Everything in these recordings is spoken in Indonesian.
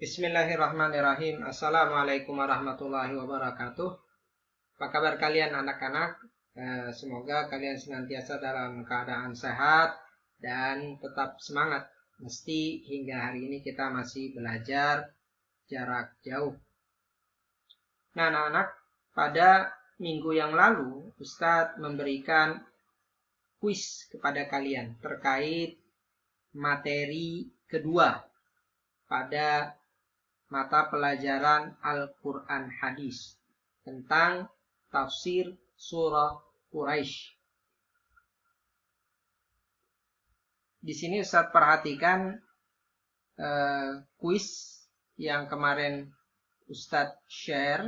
Bismillahirrahmanirrahim. Assalamualaikum warahmatullahi wabarakatuh. Apa kabar kalian anak-anak? Semoga kalian senantiasa dalam keadaan sehat dan tetap semangat. Mesti hingga hari ini kita masih belajar jarak jauh. Nah anak-anak, pada minggu yang lalu Ustadz memberikan kuis kepada kalian terkait materi kedua pada mata pelajaran Al-Quran Hadis tentang tafsir surah Quraisy. Di sini Ustadz perhatikan kuis yang kemarin Ustadz share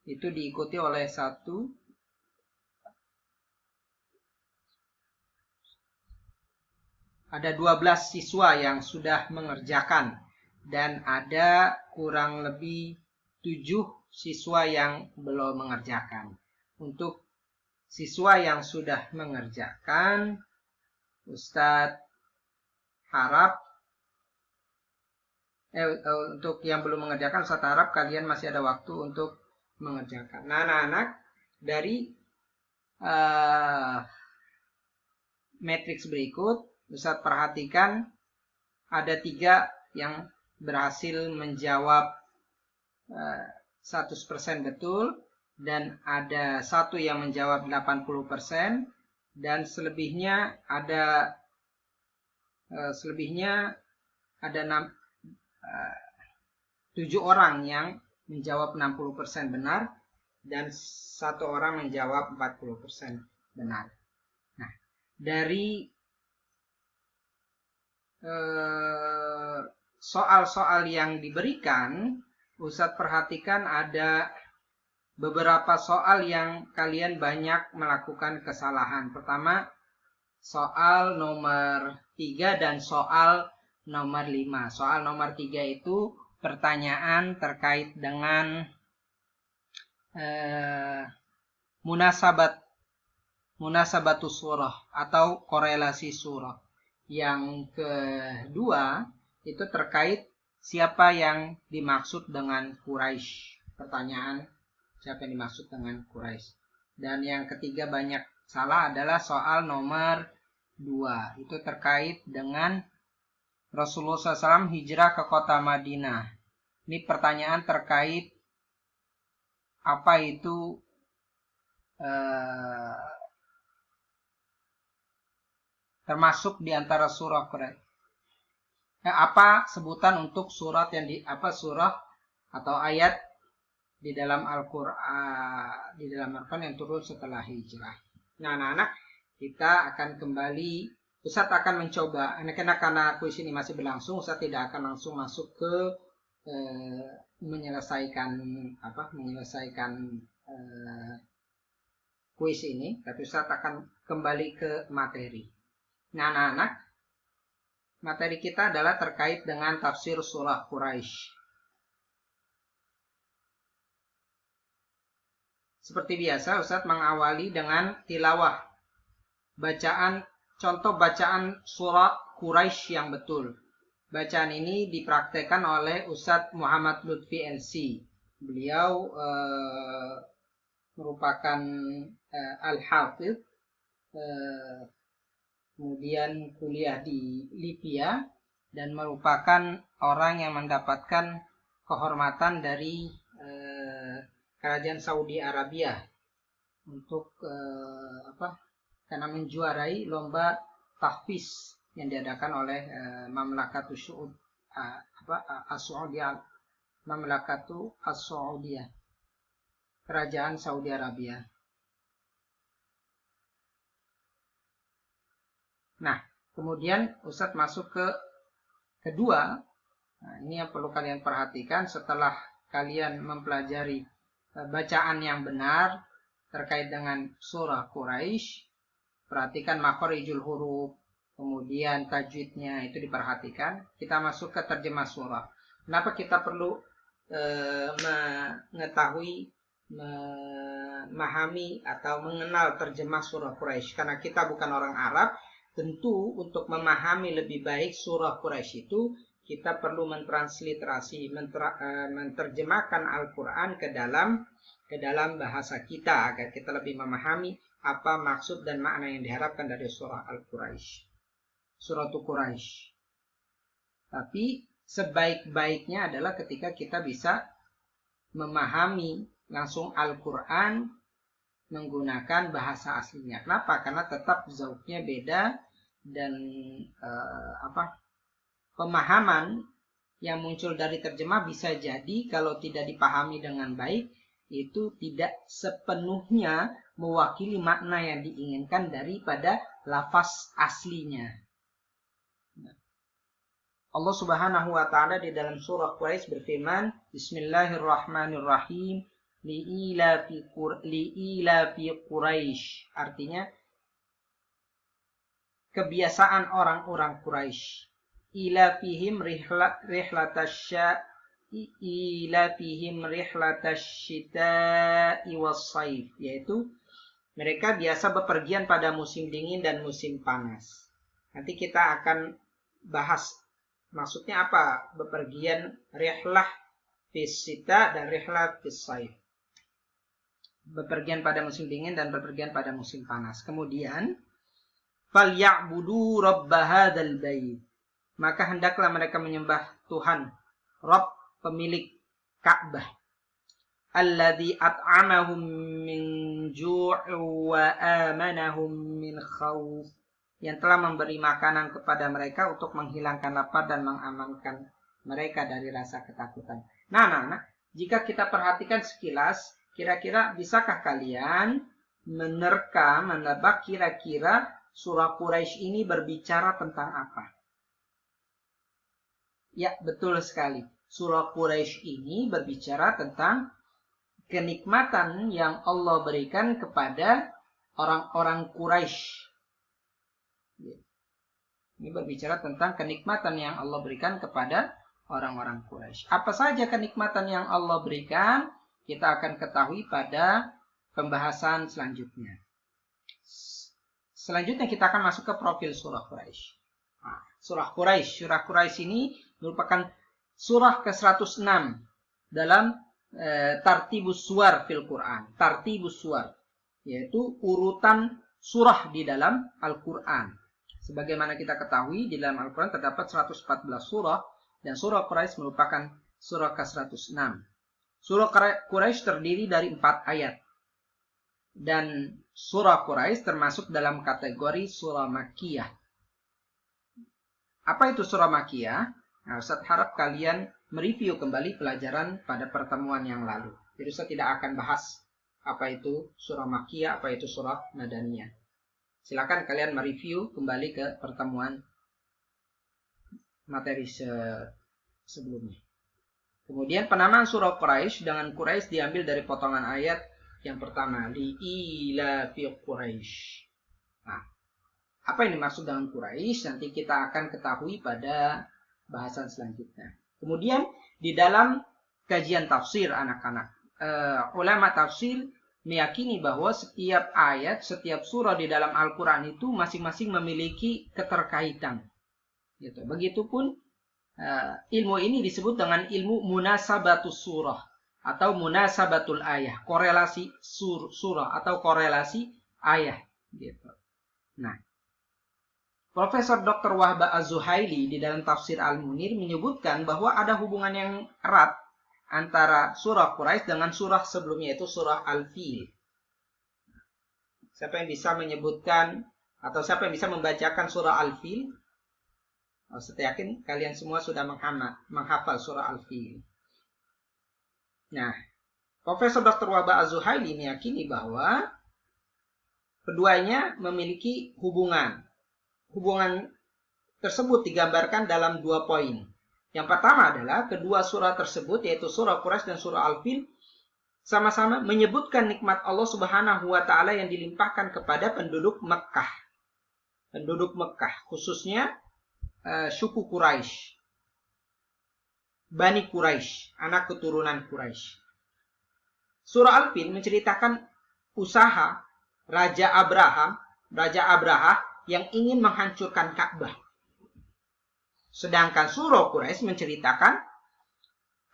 itu diikuti oleh ada 12 siswa yang sudah mengerjakan dan ada kurang lebih 7 siswa yang belum mengerjakan. Untuk siswa yang sudah mengerjakan, Ustadz harap untuk yang belum mengerjakan, Ustadz harap kalian masih ada waktu untuk mengerjakan. Nah anak-anak, dari matriks berikut Ustadz perhatikan ada 3 yang berhasil menjawab 100% betul, dan ada 1 yang menjawab 80%, dan selebihnya ada 7 orang yang menjawab 60% benar dan 1 orang menjawab 40% benar. Nah, dari soal-soal yang diberikan, Ustadz perhatikan ada beberapa soal yang kalian banyak melakukan kesalahan. Pertama, soal nomor 3 dan soal nomor 5. Soal nomor 3 itu pertanyaan terkait dengan munasabatus surah atau korelasi surah. Yang kedua itu terkait siapa yang dimaksud dengan Quraisy. Pertanyaan siapa yang dimaksud dengan Quraisy. Dan yang ketiga banyak salah adalah soal nomor 2. Itu terkait dengan Rasulullah SAW hijrah ke kota Madinah. Ini pertanyaan terkait apa itu termasuk di antara surah Quraisy. Apa sebutan untuk surat yang surah atau ayat di dalam Al-Qur'an yang turun setelah hijrah. Nah, anak-anak, kita akan kembali. Ustadz akan mencoba, karena kuis ini masih berlangsung, Ustadz tidak akan langsung masuk ke menyelesaikan kuis ini, tapi Ustadz akan kembali ke materi. Nah, anak-anak, materi kita adalah terkait dengan tafsir surah Quraisy. Seperti biasa, Ustadz mengawali dengan tilawah, contoh bacaan surah Quraisy yang betul. Bacaan ini dipraktekkan oleh Ustadz Muhammad Lutfi LC. Beliau merupakan Al-Hafidh, kemudian kuliah di Libya, dan merupakan orang yang mendapatkan kehormatan dari Kerajaan Saudi Arabia untuk karena menjuarai lomba tahfiz yang diadakan oleh Mamlakatus As-Saudiyah, Kerajaan Saudi Arabia. Nah, kemudian Ustadz masuk ke kedua. Nah, ini yang perlu kalian perhatikan setelah kalian mempelajari bacaan yang benar terkait dengan surah Quraisy. Perhatikan makhorijul huruf, kemudian tajwidnya itu diperhatikan. Kita masuk ke terjemah surah. Kenapa kita perlu mengetahui, memahami atau mengenal terjemah surah Quraisy? Karena kita bukan orang Arab. Tentu untuk memahami lebih baik surah Quraisy itu kita perlu mentransliterasi, menerjemahkan Al-Quran ke dalam bahasa kita agar kita lebih memahami apa maksud dan makna yang diharapkan dari surah Al-Quraisy. Suratul Quraisy. Tapi sebaik-baiknya adalah ketika kita bisa memahami langsung Al-Quran menggunakan bahasa aslinya. Kenapa? Karena tetap zauknya beda dan pemahaman yang muncul dari terjemah bisa jadi kalau tidak dipahami dengan baik itu tidak sepenuhnya mewakili makna yang diinginkan daripada lafaz aslinya. Allah Subhanahu wa taala di dalam surah Quraisy berfirman, Bismillahirrahmanirrahim, li'ilafi Quraisy. Artinya kebiasaan orang-orang Quraisy. Ilafihim rihlatasyita'i was-saif, yaitu mereka biasa bepergian pada musim dingin dan musim panas. Nanti kita akan bahas maksudnya apa bepergian rihlah fis-syita dan rihlah fis-saif. Bepergian pada musim dingin dan bepergian pada musim panas. Kemudian falya'budu rabb hadzal bait. Maka hendaklah mereka menyembah Tuhan, Rabb, pemilik Ka'bah. Alladzi at'amahum min ju' wa amanahum min khauf. Yang telah memberi makanan kepada mereka untuk menghilangkan lapar dan mengamankan mereka dari rasa ketakutan. Nah, jika kita perhatikan sekilas, kira-kira bisakah kalian menebak kira-kira surah Quraisy ini berbicara tentang apa? Ya, betul sekali. Surah Quraisy ini berbicara tentang kenikmatan yang Allah berikan kepada orang-orang Quraisy. Ini berbicara tentang kenikmatan yang Allah berikan kepada orang-orang Quraisy. Apa saja kenikmatan yang Allah berikan, kita akan ketahui pada pembahasan selanjutnya. Selanjutnya kita akan masuk ke profil surah Quraisy. Surah Quraisy ini merupakan surah ke-106 dalam tartibus suwar fil Quran. Tartibus suwar, yaitu urutan surah di dalam Al-Quran. Sebagaimana kita ketahui, di dalam Al-Quran terdapat 114 surah, dan surah Quraisy merupakan surah ke-106. Surah Quraisy terdiri dari 4 ayat. Dan surah Quraisy termasuk dalam kategori surah Makkiyah. Apa itu surah Makkiyah? Nah, Ustaz harap kalian mereview kembali pelajaran pada pertemuan yang lalu. Jadi Ustaz tidak akan bahas apa itu surah Makkiyah, apa itu surah Madaniyah. Silakan kalian mereview kembali ke pertemuan materi sebelumnya. Kemudian penamaan surah Quraisy dengan Quraisy diambil dari potongan ayat yang pertama, li'ilafi Quraisy. Nah, apa yang dimaksud dengan Quraisy nanti kita akan ketahui pada bahasan selanjutnya. Kemudian di dalam kajian tafsir anak-anak, ulama tafsir meyakini bahwa setiap ayat, setiap surah di dalam Al-Quran itu masing-masing memiliki keterkaitan. Gitu. Begitupun ilmu ini disebut dengan ilmu munasabatus surah atau munasabatul ayah, korelasi surah atau korelasi ayah. Gitu. Nah, Profesor Dr. Wahbah Az-Zuhaili di dalam tafsir Al-Munir menyebutkan bahwa ada hubungan yang erat antara surah Quraisy dengan surah sebelumnya, yaitu surah Al-Fil. Siapa yang bisa menyebutkan atau siapa yang bisa membacakan surah Al-Fil? Saya yakin kalian semua sudah menghafal surah Al-Fil. Nah, Profesor Dr. Wahbah Az-Zuhaili meyakini bahwa keduanya memiliki hubungan. Hubungan tersebut digambarkan dalam 2 poin. Yang pertama adalah kedua surah tersebut, yaitu surah Quraisy dan surah Al-Fil, sama-sama menyebutkan nikmat Allah Subhanahu wa taala yang dilimpahkan kepada penduduk Mekkah. Penduduk Mekkah, khususnya suku Quraisy. Bani Quraisy, anak keturunan Quraisy. Surah Al-Fil menceritakan usaha Raja Abraha yang ingin menghancurkan Ka'bah. Sedangkan surah Quraisy menceritakan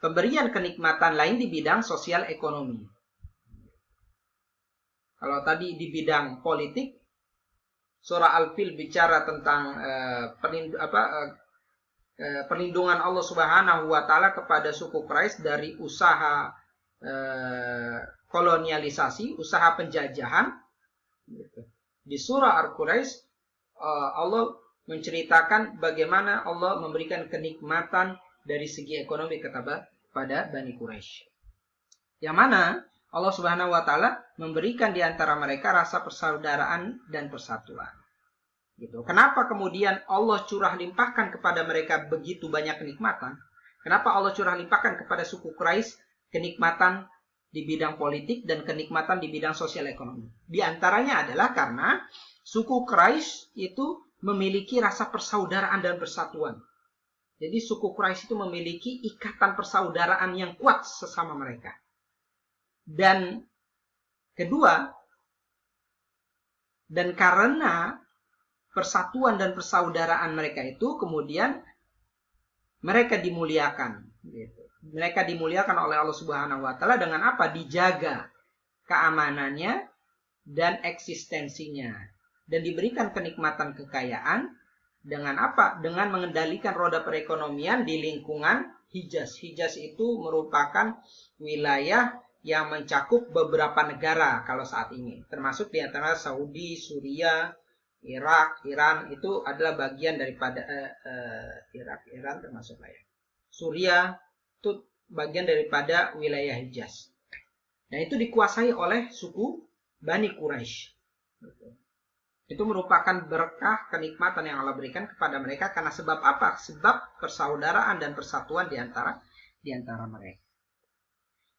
pemberian kenikmatan lain di bidang sosial ekonomi. Kalau tadi di bidang politik, surah Al-Fil bicara tentang perlindungan Allah Subhanahu wa taala kepada suku Quraisy dari usaha kolonialisasi, usaha penjajahan. Di surah Al-Quraisy Allah menceritakan bagaimana Allah memberikan kenikmatan dari segi ekonomi kepada Bani Quraisy. Yang mana Allah Subhanahu wa taala memberikan di antara mereka rasa persaudaraan dan persatuan. Gitu. Kenapa kemudian Allah curah limpahkan kepada mereka begitu banyak kenikmatan? Kenapa Allah curah limpahkan kepada suku Quraisy kenikmatan di bidang politik dan kenikmatan di bidang sosial ekonomi? Di antaranya adalah karena suku Quraisy itu memiliki rasa persaudaraan dan persatuan. Jadi suku Quraisy itu memiliki ikatan persaudaraan yang kuat sesama mereka. Dan kedua, dan karena persatuan dan persaudaraan mereka itu, kemudian mereka dimuliakan. Mereka dimuliakan oleh Allah Subhanahu wa taala dengan apa? Dijaga keamanannya dan eksistensinya. Dan diberikan kenikmatan kekayaan dengan apa? Dengan mengendalikan roda perekonomian di lingkungan Hijaz. Hijaz itu merupakan wilayah yang mencakup beberapa negara kalau saat ini. Termasuk di antara Saudi, Suria, Irak, Iran itu adalah bagian daripada Irak, Iran termasuk lah ya. Suria itu bagian daripada wilayah Hijaz. Dan itu dikuasai oleh suku Bani Quraisy. Itu merupakan berkah kenikmatan yang Allah berikan kepada mereka karena sebab apa? Sebab persaudaraan dan persatuan di antara mereka.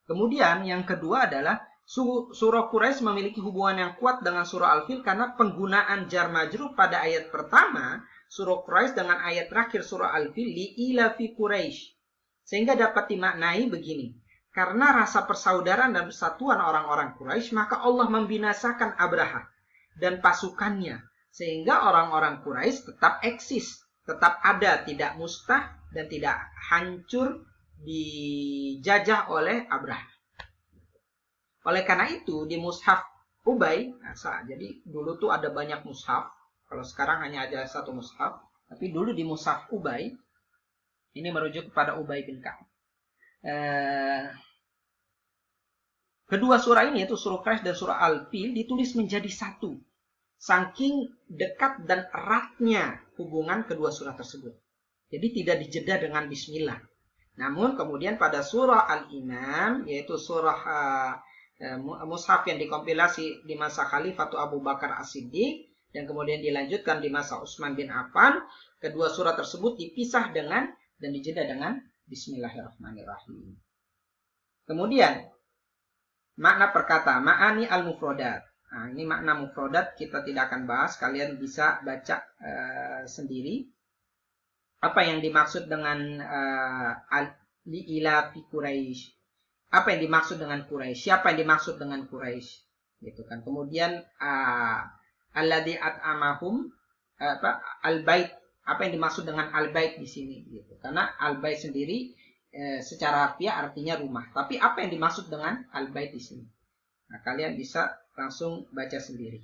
Kemudian yang kedua adalah surah Quraisy memiliki hubungan yang kuat dengan surah Al-Fil karena penggunaan jar majrur pada ayat pertama surah Quraisy dengan ayat terakhir surah Al-Fil li ilafi Quraisy. Sehingga dapat dimaknai begini. Karena rasa persaudaraan dan persatuan orang-orang Quraisy, maka Allah membinasakan Abraha dan pasukannya. Sehingga orang-orang Quraisy tetap eksis, tetap ada, tidak mustah dan tidak hancur dijajah oleh Abraha. Oleh karena itu di mushaf Ubay, jadi dulu tuh ada banyak mushaf, kalau sekarang hanya ada satu mushaf, tapi dulu di mushaf Ubay, ini merujuk kepada Ubay bin Ka'ab. Kedua surah ini yaitu surah Quraisy dan surah Al-Fil ditulis menjadi satu. Saking dekat dan eratnya hubungan kedua surah tersebut. Jadi tidak dijeda dengan bismillah. Namun kemudian pada surah Al-Imam, yaitu surah mushaf yang dikompilasi di masa Khalifatul Abu Bakar As-Siddiq dan kemudian dilanjutkan di masa Utsman bin Affan, kedua surah tersebut dipisah dengan dan dijeda dengan Bismillahirrahmanirrahim. Kemudian makna perkata, ma'ani al-mufrodat. Nah, ini makna mufrodat kita tidak akan bahas, kalian bisa baca sendiri. Apa yang dimaksud dengan li'ilafi Quraisy? Apa yang dimaksud dengan Quraisy? Siapa yang dimaksud dengan Quraisy? Gitu kan. Kemudian alladzi at'amahum al-bait. Apa yang dimaksud dengan al-bait di sini? Gitu. Karena al-bait sendiri secara harfiah artinya rumah. Tapi apa yang dimaksud dengan al-bait di sini? Nah, kalian bisa langsung baca sendiri.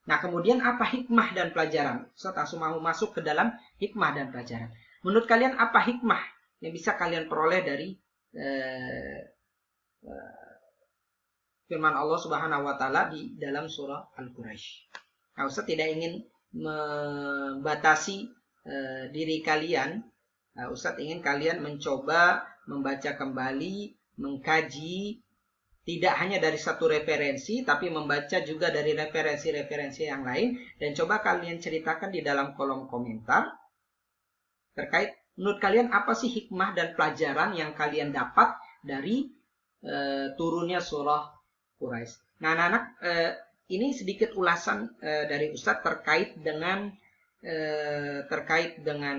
Nah, kemudian apa hikmah dan pelajaran? Ustaz langsung mau masuk ke dalam hikmah dan pelajaran. Menurut kalian apa hikmah yang bisa kalian peroleh dari firman Allah Subhanahu wa taala di dalam surah Al-Quraisy? Nah, Ustaz tidak ingin membatasi diri kalian. Ustaz ingin kalian mencoba membaca kembali, mengkaji tidak hanya dari satu referensi, tapi membaca juga dari referensi-referensi yang lain. Dan coba kalian ceritakan di dalam kolom komentar terkait menurut kalian apa sih hikmah dan pelajaran yang kalian dapat dari turunnya surah Quraisy. Nah anak-anak, ini sedikit ulasan dari Ustadz terkait dengan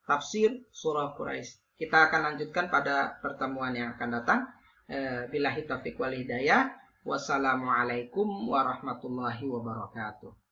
tafsir surah Quraisy. Kita akan lanjutkan pada pertemuan yang akan datang. Billahi taufiq wal hidayah. Wassalamualaikum warahmatullahi wabarakatuh.